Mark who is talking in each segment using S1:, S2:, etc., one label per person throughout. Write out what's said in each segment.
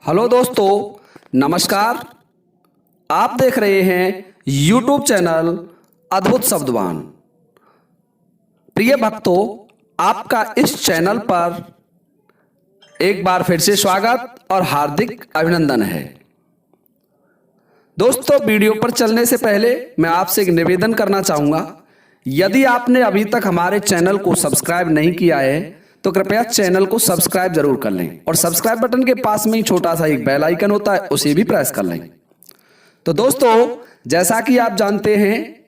S1: Hello दोस्तों, नमस्कार। आप देख रहे हैं यूट्यूब चैनल अद्भुत शब्दवान। प्रिय भक्तों, आपका इस चैनल पर एक बार फिर से स्वागत और हार्दिक अभिनंदन है। दोस्तों, वीडियो पर चलने से पहले मैं आपसे एक निवेदन करना चाहूंगा। यदि आपने अभी तक हमारे चैनल को सब्सक्राइब नहीं किया है तो कृपया चैनल को सब्सक्राइब जरूर कर लें और सब्सक्राइब बटन के पास में ही छोटा सा एक बेल आइकन होता है, उसे भी प्रेस कर लें। तो दोस्तों, जैसा कि आप जानते हैं,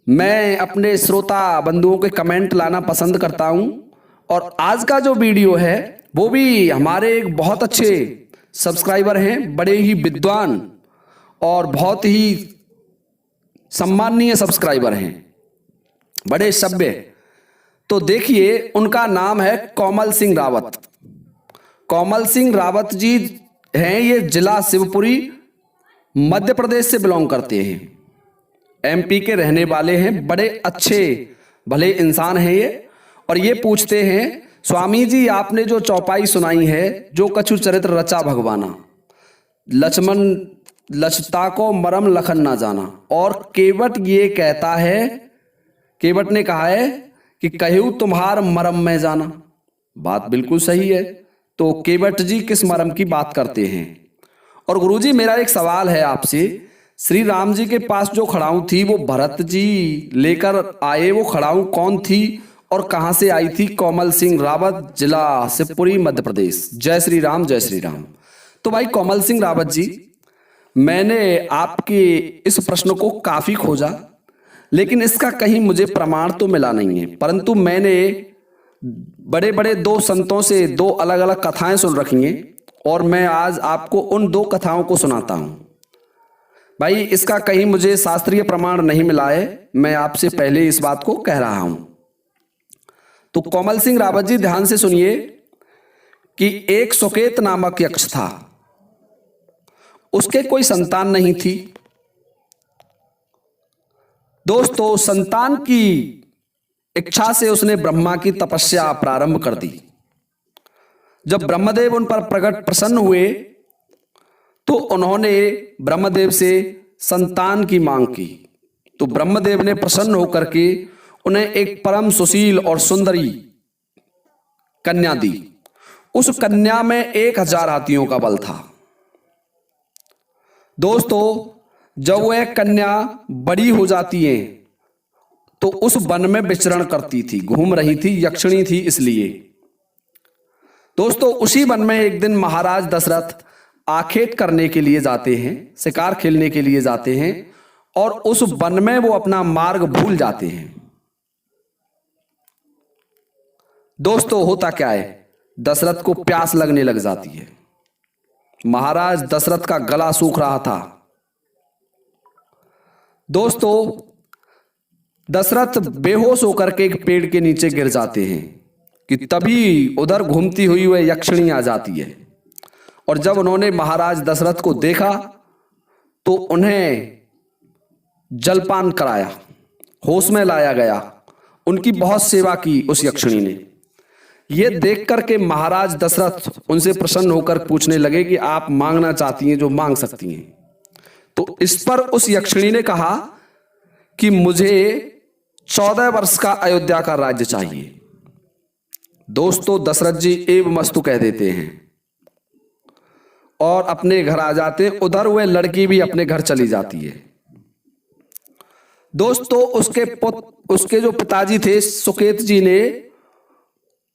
S1: मैं अपने श्रोता बंधुओं के कमेंट लाना पसंद करता हूं और आज का जो वीडियो है वो भी हमारे एक बहुत अच्छे सब्सक्राइबर हैं, बड़े ही विद्वान और बहुत ही सम्माननीय सब्सक्राइबर हैं, बड़े सभ्य। तो देखिए, उनका नाम है कोमल सिंह रावत। कोमल सिंह रावत जी हैं, ये जिला शिवपुरी मध्य प्रदेश से बिलोंग करते हैं। एमपी के रहने वाले हैं, बड़े अच्छे भले इंसान हैं ये। और ये पूछते हैं, स्वामी जी आपने जो चौपाई सुनाई है, जो कछु चरित्र रचा भगवाना, लक्ष्मण लचता को मरम लखन ना जाना, और केवट ये कहता है, केवट ने कहा है कि कहूँ तुम्हार मरम में जाना। बात बिल्कुल सही है। तो केवट जी किस मरम की बात करते हैं? और गुरुजी, मेरा एक सवाल है आपसे। श्री राम जी के पास जो खड़ाऊं थी वो भरत जी लेकर आए, वो खड़ाऊं कौन थी और कहां से आई थी? कोमल सिंह रावत, जिला शिवपुरी, मध्य प्रदेश। जय श्री राम, जय श्री राम। तो भाई कोमल सिंह रावत जी, मैंने आपके इस प्रश्न को काफी खोजा, लेकिन इसका कहीं मुझे प्रमाण तो मिला नहीं है। परंतु मैंने बड़े बड़े दो संतों से दो अलग अलग कथाएं सुन रखी हैं और मैं आज आपको उन दो कथाओं को सुनाता हूं। भाई, इसका कहीं मुझे शास्त्रीय प्रमाण नहीं मिला है, मैं आपसे पहले इस बात को कह रहा हूं। तो कोमल सिंह रावत जी, ध्यान से सुनिए कि एक सुकेत नामक यक्ष था। उसके कोई संतान नहीं थी। दोस्तों, संतान की इच्छा से उसने ब्रह्मा की तपस्या प्रारंभ कर दी। जब ब्रह्मदेव उन पर प्रकट प्रसन्न हुए तो उन्होंने ब्रह्मदेव से संतान की मांग की। तो ब्रह्मदेव ने प्रसन्न होकर के उन्हें एक परम सुशील और सुंदरी कन्या दी। उस कन्या में 1000 हाथियों का बल था। दोस्तों, जब वह कन्या बड़ी हो जाती है तो उस वन में विचरण करती थी, घूम रही थी, यक्षिणी थी इसलिए। दोस्तों, उसी वन में एक दिन महाराज दशरथ आखेट करने के लिए जाते हैं, शिकार खेलने के लिए जाते हैं, और उस वन में वो अपना मार्ग भूल जाते हैं। दोस्तों, होता क्या है, दशरथ को प्यास लगने लग जाती है। महाराज दशरथ का गला सूख रहा था। दोस्तों, दशरथ बेहोश होकर के एक पेड़ के नीचे गिर जाते हैं कि तभी उधर घूमती हुई वह यक्षिणी आ जाती है। और जब उन्होंने महाराज दशरथ को देखा तो उन्हें जलपान कराया, होश में लाया गया, उनकी बहुत सेवा की उस यक्षिणी ने। यह देख करके महाराज दशरथ उनसे प्रसन्न होकर पूछने लगे कि आप मांगना चाहती हैं जो मांग सकती हैं। तो इस पर उस यक्षिणी ने कहा कि मुझे 14 वर्ष का अयोध्या का राज्य चाहिए। दोस्तों, दशरथ जी एव मस्तु कह देते हैं और अपने घर आ जाते हैं। उधर वह लड़की भी अपने घर चली जाती है। दोस्तों, उसके जो पिताजी थे सुकेत जी ने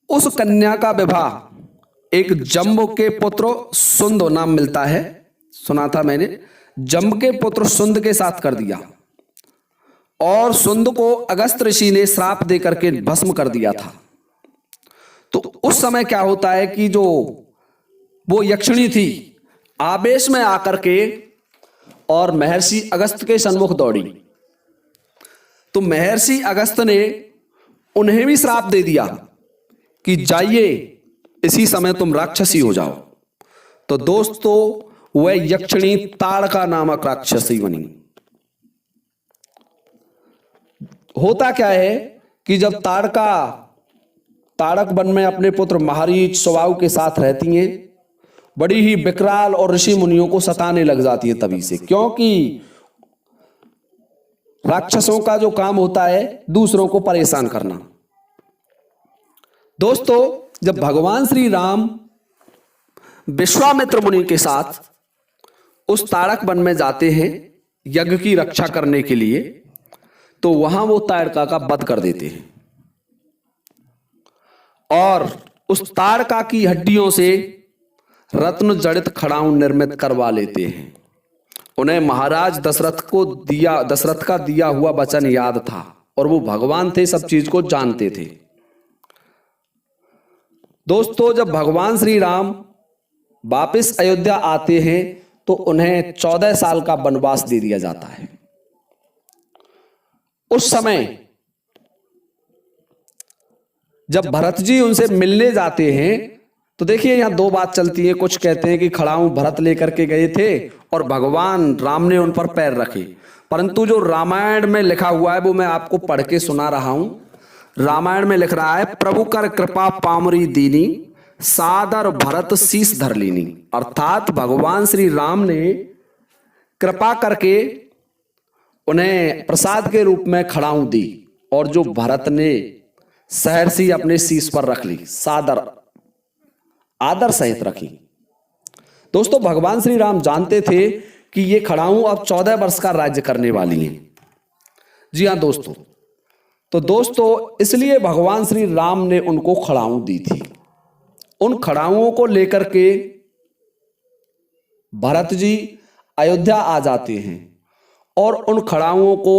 S1: उस कन्या का विवाह एक जम्ब के पुत्र सुंद, नाम मिलता है, सुना था मैंने, जम्ब के पुत्र सुंद के साथ कर दिया। और सुंद को अगस्त ऋषि ने श्राप देकर के भस्म कर दिया था। तो उस समय क्या होता है कि जो वो यक्षिणी थी, आवेश में आकर के और महर्षि अगस्त के सन्मुख दौड़ी। तो महर्षि अगस्त ने उन्हें भी श्राप दे दिया कि जाइए, इसी समय तुम राक्षसी हो जाओ। तो दोस्तों, वह यक्षिणी ताड़का नामक राक्षसी बनी। होता क्या है कि जब ताड़क वन में अपने पुत्र महारीच स्वभाव के साथ रहती हैं, बड़ी ही विकराल और ऋषि मुनियों को सताने लग जाती है तभी से, क्योंकि राक्षसों का जो काम होता है दूसरों को परेशान करना। दोस्तों, जब भगवान श्री राम विश्वामित्र मुनि के साथ उस ताड़क वन में जाते हैं यज्ञ की रक्षा करने के लिए, तो वहां वो ताड़का का वध कर देते हैं और उस ताड़का की हड्डियों से रत्न जड़ित खड़ाऊ निर्मित करवा लेते हैं। उन्हें महाराज दशरथ का दिया हुआ वचन याद था और वो भगवान थे, सब चीज को जानते थे। दोस्तों, जब भगवान श्री राम वापस अयोध्या आते हैं तो उन्हें 14 साल का वनवास दे दिया जाता है। उस समय जब भरत जी उनसे मिलने जाते हैं तो देखिए यहां दो बात चलती है। कुछ कहते हैं कि खड़ाऊ भरत लेकर के गए थे और भगवान राम ने उन पर पैर रखे, परंतु जो रामायण में लिखा हुआ है वो मैं आपको पढ़ के सुना रहा हूं। रामायण में लिख रहा है, प्रभु कर कृपा पामरी दीनी, सादर भरत शीस धर लीनी। अर्थात भगवान श्री राम ने कृपा करके उन्हें प्रसाद के रूप में खड़ाऊ दी और जो भरत ने सहर्षि अपने शीश पर रख ली, सादर आदर सहित रखी। दोस्तों, भगवान श्री राम जानते थे कि ये खड़ाऊ अब 14 वर्ष का राज्य करने वाली हैं। जी हां दोस्तों, तो दोस्तों इसलिए भगवान श्री राम ने उनको खड़ाऊ दी थी। उन खड़ाऊओं को लेकर के भरत जी अयोध्या आ जाते हैं और उन खड़ाऊओं को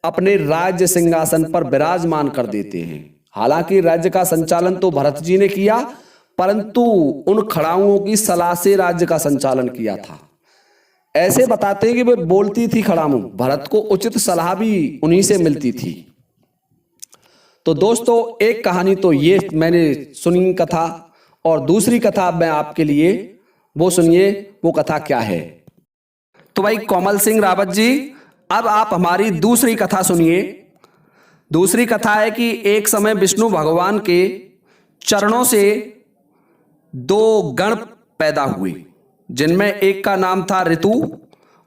S1: अपने राज्य सिंहासन पर विराजमान कर देते हैं। हालांकि राज्य का संचालन तो भरत जी ने किया, परंतु उन खड़ाऊओं की सलाह से राज्य का संचालन किया था। ऐसे बताते हैं कि वे बोलती थी खड़ाऊ, भरत को उचित सलाह भी उन्हीं से मिलती थी। तो दोस्तों, एक कहानी तो ये मैंने सुनी कथा, और दूसरी कथा मैं आपके लिए वो सुनिए, वो कथा क्या है। तो भाई कोमल सिंह रावत जी, अब आप हमारी दूसरी कथा सुनिए। दूसरी कथा है कि एक समय विष्णु भगवान के चरणों से 2 गण पैदा हुए, जिनमें एक का नाम था ऋतु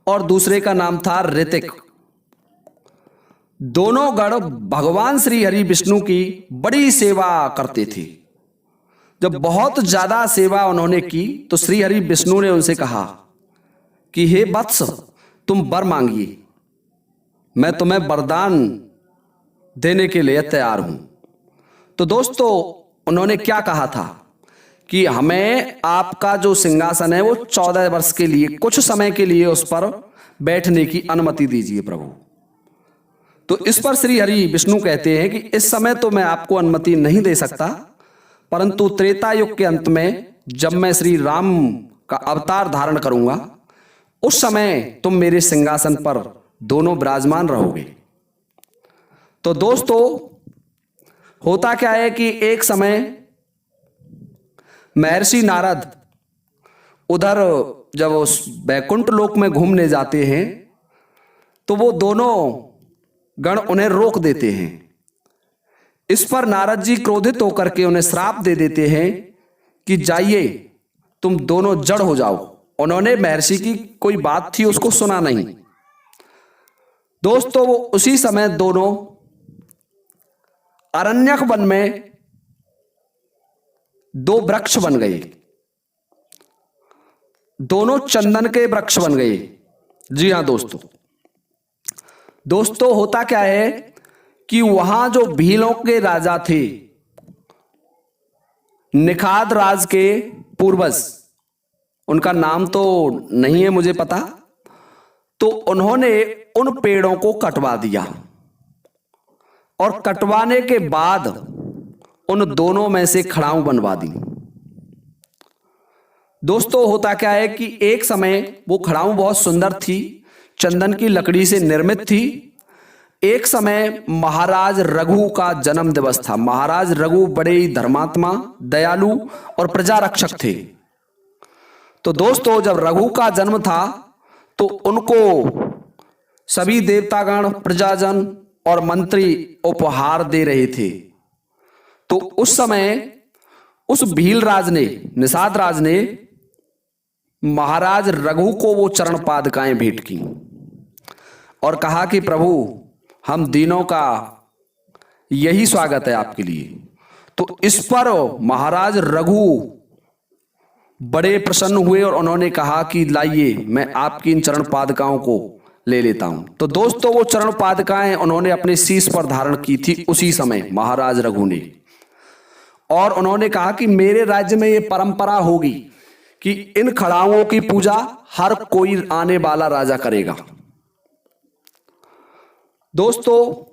S1: और दूसरे का नाम था ऋतिक। दोनों गण भगवान श्री हरि विष्णु की बड़ी सेवा करते थे। जब बहुत ज्यादा सेवा उन्होंने की तो श्री हरि विष्णु ने उनसे कहा कि हे वत्स, तुम वर मांगिए, मैं तुम्हें वरदान देने के लिए तैयार हूं। तो दोस्तों, उन्होंने क्या कहा था कि हमें आपका जो सिंहासन है वो 14 वर्ष के लिए, कुछ समय के लिए उस पर बैठने की अनुमति दीजिए प्रभु। तो इस पर श्री हरि विष्णु कहते हैं कि इस समय तो मैं आपको अनुमति नहीं दे सकता, परंतु त्रेता युग के अंत में जब मैं श्री राम का अवतार धारण करूंगा, उस समय तुम मेरे सिंहासन पर दोनों विराजमान रहोगे। तो दोस्तों, होता क्या है कि एक समय महर्षि नारद उधर जब उस बैकुंठ लोक में घूमने जाते हैं तो वो दोनों गण उन्हें रोक देते हैं। इस पर नारद जी क्रोधित होकर के उन्हें श्राप दे देते हैं कि जाइए, तुम दोनों जड़ हो जाओ। उन्होंने महर्षि की कोई बात थी उसको सुना नहीं। दोस्तों, वो उसी समय दोनों अरण्यक वन में 2 वृक्ष बन गए, दोनों चंदन के वृक्ष बन गए। जी हां दोस्तों, होता क्या है कि वहां जो भीलों के राजा थे, निखाद राज के पूर्वज, उनका नाम तो नहीं है मुझे पता, तो उन्होंने उन पेड़ों को कटवा दिया और कटवाने के बाद उन दोनों में से खड़ाऊ बनवा दी। दोस्तों, होता क्या है कि एक समय वो खड़ाऊ बहुत सुंदर थी, चंदन की लकड़ी से निर्मित थी। एक समय महाराज रघु का जन्म दिवस था। महाराज रघु बड़े ही धर्मात्मा, दयालु और प्रजा रक्षक थे। तो दोस्तों, जब रघु का जन्म था तो उनको सभी देवतागण, प्रजाजन और मंत्री उपहार दे रहे थे। तो उस समय उस भील राज ने, निषाद राज ने महाराज रघु को वो चरण पादुकाएं भेंट की और कहा कि प्रभु, हम दीनों का यही स्वागत है आपके लिए। तो इस पर महाराज रघु बड़े प्रसन्न हुए और उन्होंने कहा कि लाइए, मैं आपकी इन चरण पादुकाओं को ले लेता हूं। तो दोस्तों, वो चरण पादुकाएं उन्होंने अपने शीश पर धारण की थी उसी समय महाराज रघु ने, और उन्होंने कहा कि मेरे राज्य में ये परंपरा होगी कि इन खड़ाओं की पूजा हर कोई आने वाला राजा करेगा। दोस्तों,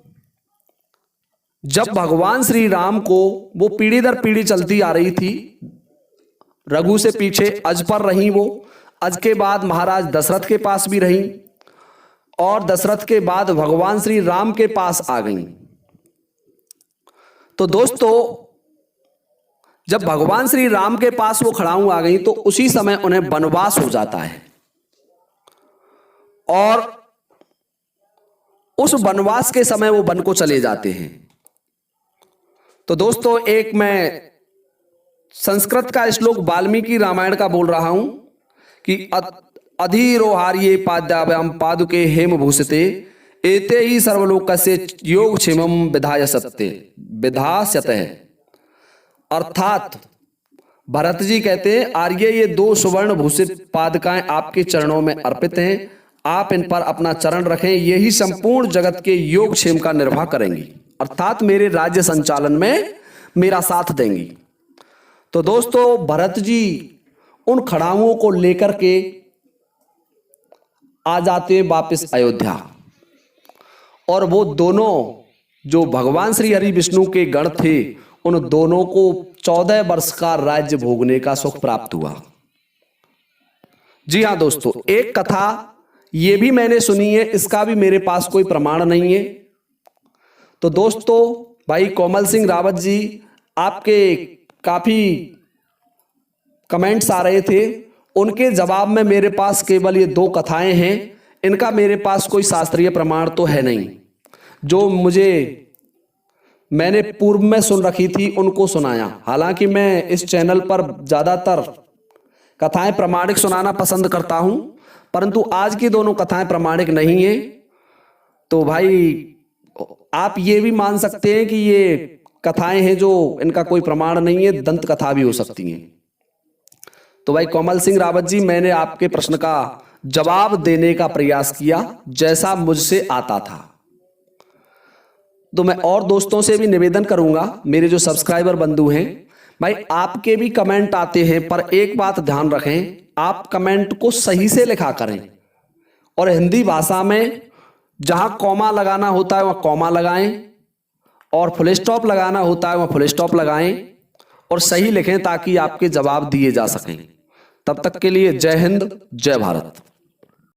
S1: जब भगवान श्री राम को वो पीढ़ी दर पीढ़ी चलती आ रही थी, रघु से पीछे अज पर रही, वो अज के बाद महाराज दशरथ के पास भी रही और दशरथ के बाद भगवान श्री राम के पास आ गई। तो दोस्तों, जब भगवान श्री राम के पास वो खड़ाऊं आ गई तो उसी समय उन्हें वनवास हो जाता है और उस वनवास के समय वो वन को चले जाते हैं। तो दोस्तों, एक मैं संस्कृत का श्लोक वाल्मीकि रामायण का बोल रहा हूं कि अधिरोहार्ये पाद्याभ्याम पादुके हेम भूषिते एते ही सर्वलोकस्य योगक्षेमं विधास्यते। अर्थात भरत जी कहते हैं, आर्य, ये 2 सुवर्ण भूषित पादुकाएं आपके चरणों में अर्पित हैं, आप इन पर अपना चरण रखें, यही संपूर्ण जगत के योगक्षेम का निर्वाह करेंगी, अर्थात मेरे राज्य संचालन में मेरा साथ देंगी। तो दोस्तों, भरत जी उन खड़ाओं को लेकर के आ जाते हैं वापस अयोध्या, और वो दोनों जो भगवान श्री हरि विष्णु के गण थे, उन दोनों को 14 वर्ष का राज्य भोगने का सुख प्राप्त हुआ। जी हां दोस्तों, एक कथा ये भी मैंने सुनी है, इसका भी मेरे पास कोई प्रमाण नहीं है। तो दोस्तों, भाई कोमल सिंह रावत जी, आपके काफी कमेंट्स आ रहे थे, उनके जवाब में मेरे पास केवल ये 2 कथाएं हैं। इनका मेरे पास कोई शास्त्रीय प्रमाण तो है नहीं, जो मैंने पूर्व में सुन रखी थी उनको सुनाया। हालांकि मैं इस चैनल पर ज्यादातर कथाएं प्रमाणिक सुनाना पसंद करता हूं, परंतु आज की दोनों कथाएं प्रमाणिक नहीं है। तो भाई, आप ये भी मान सकते हैं कि ये कथाएं हैं जो इनका कोई प्रमाण नहीं है, दंत कथा भी हो सकती हैं। तो भाई कोमल सिंह रावत जी, मैंने आपके प्रश्न का जवाब देने का प्रयास किया जैसा मुझसे आता था। तो मैं और दोस्तों से भी निवेदन करूंगा, मेरे जो सब्सक्राइबर बंधु हैं, भाई आपके भी कमेंट आते हैं, पर एक बात ध्यान रखें, आप कमेंट को सही से लिखा करें और हिंदी भाषा में जहां कॉमा लगाना होता है वहां कॉमा लगाएं और फुल स्टॉप लगाना होता है वहां फुल स्टॉप लगाएं और सही लिखें ताकि आपके जवाब दिए जा सकें। तब तक के लिए जय हिंद, जय भारत।